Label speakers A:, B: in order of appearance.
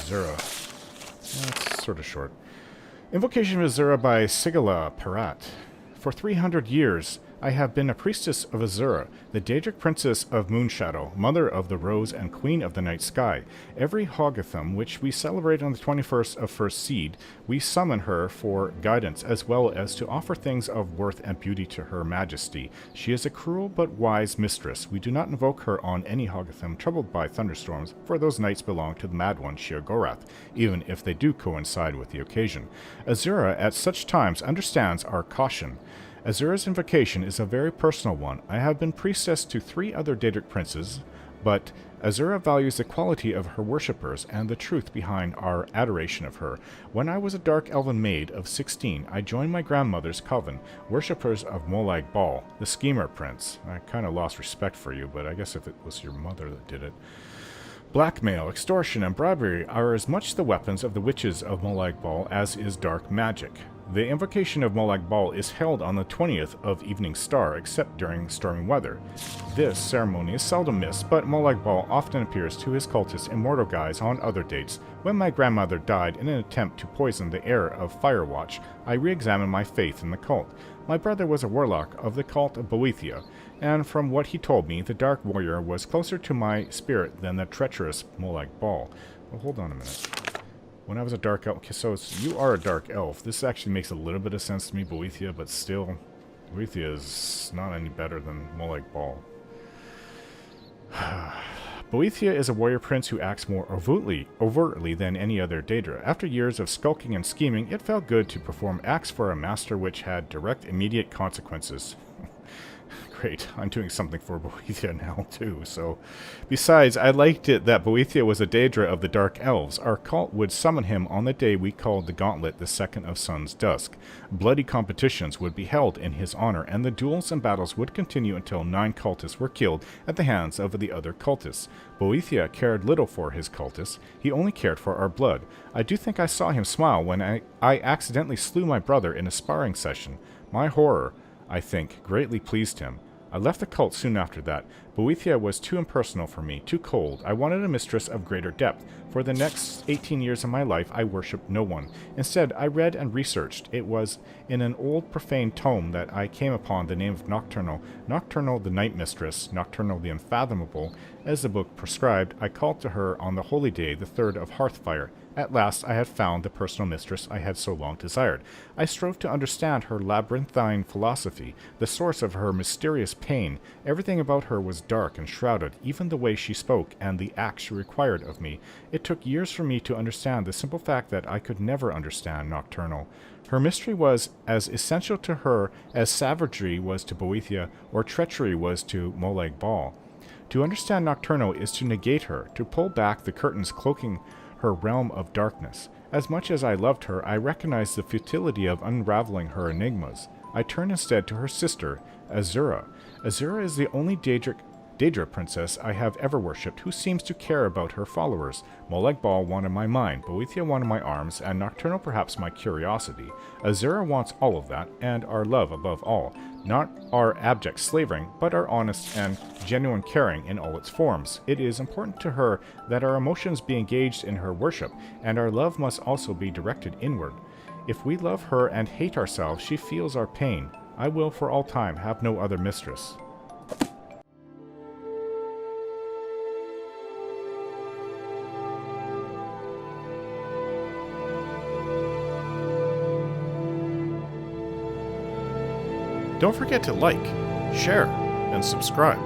A: Azura. That's sort of short. Invocation of Azura by Sigala Parat. For 300 years, I have been a priestess of Azura, the Daedric Princess of Moonshadow, mother of the Rose and queen of the night sky. Every Hoggatham, which we celebrate on the 21st of First Seed, we summon her for guidance, as well as to offer things of worth and beauty to her majesty. She is a cruel but wise mistress. We do not invoke her on any Hoggatham troubled by thunderstorms, for those nights belong to the Mad One, Sheogorath, even if they do coincide with the occasion. Azura at such times understands our caution. Azura's invocation is a very personal one. I have been priestess to 3 other Daedric princes, but Azura values the quality of her worshippers and the truth behind our adoration of her. When I was a dark elven maid of 16, I joined my grandmother's coven, worshippers of Molag Bal, the schemer prince. I kind of lost respect for you, but I guess if it was your mother that did it. Blackmail, extortion, and bribery are as much the weapons of the witches of Molag Bal as is dark magic. The invocation of Molag Bal is held on the 20th of Evening Star, except during stormy weather. This ceremony is seldom missed, but Molag Bal often appears to his cultists in mortal guise on other dates. When my grandmother died in an attempt to poison the heir of Firewatch, I re-examined my faith in the cult. My brother was a warlock of the cult of Boethia, and from what he told me, the Dark Warrior was closer to my spirit than the treacherous Molag Bal. Well, hold on a minute. When I was a dark elf... Okay, so you are a dark elf. This actually makes a little bit of sense to me, Boethia, but still, Boethia is not any better than Molag Bal. Boethia is a warrior prince who acts more overtly than any other Daedra. After years of skulking and scheming, it felt good to perform acts for a master which had direct, immediate consequences. Great, I'm doing something for Boethia now, too, so... Besides, I liked it that Boethia was a Daedra of the Dark Elves. Our cult would summon him on the day we called the Gauntlet the Second of Sun's Dusk. Bloody competitions would be held in his honor, and the duels and battles would continue until 9 cultists were killed at the hands of the other cultists. Boethia cared little for his cultists. He only cared for our blood. I do think I saw him smile when I accidentally slew my brother in a sparring session. My horror, I think, greatly pleased him. I left the cult soon after that. Boethia was too impersonal for me, too cold. I wanted a mistress of greater depth. For the next 18 years of my life, I worshipped no one. Instead, I read and researched. It was in an old profane tome that I came upon the name of Nocturnal. Nocturnal the Night Mistress, Nocturnal the Unfathomable. As the book prescribed, I called to her on the holy day, the 3rd of Hearthfire. At last I had found the personal mistress I had so long desired. I strove to understand her labyrinthine philosophy, the source of her mysterious pain. Everything about her was dark and shrouded, even the way she spoke and the acts she required of me. It took years for me to understand the simple fact that I could never understand Nocturnal. Her mystery was as essential to her as savagery was to Boethia or treachery was to Molag Bal. To understand Nocturnal is to negate her, to pull back the curtains cloaking her realm of darkness. As much as I loved her, I recognized the futility of unraveling her enigmas. I turned instead to her sister, Azura. Azura is the only Daedric princess I have ever worshipped who seems to care about her followers. Molag Bal wanted my mind, Boethia wanted my arms, and Nocturnal perhaps my curiosity. Azura wants all of that, and our love above all. Not our abject slavering, but our honest and genuine caring in all its forms. It is important to her that our emotions be engaged in her worship, and our love must also be directed inward. If we love her and hate ourselves, she feels our pain. I will for all time have no other mistress. Don't forget to like, share, and subscribe.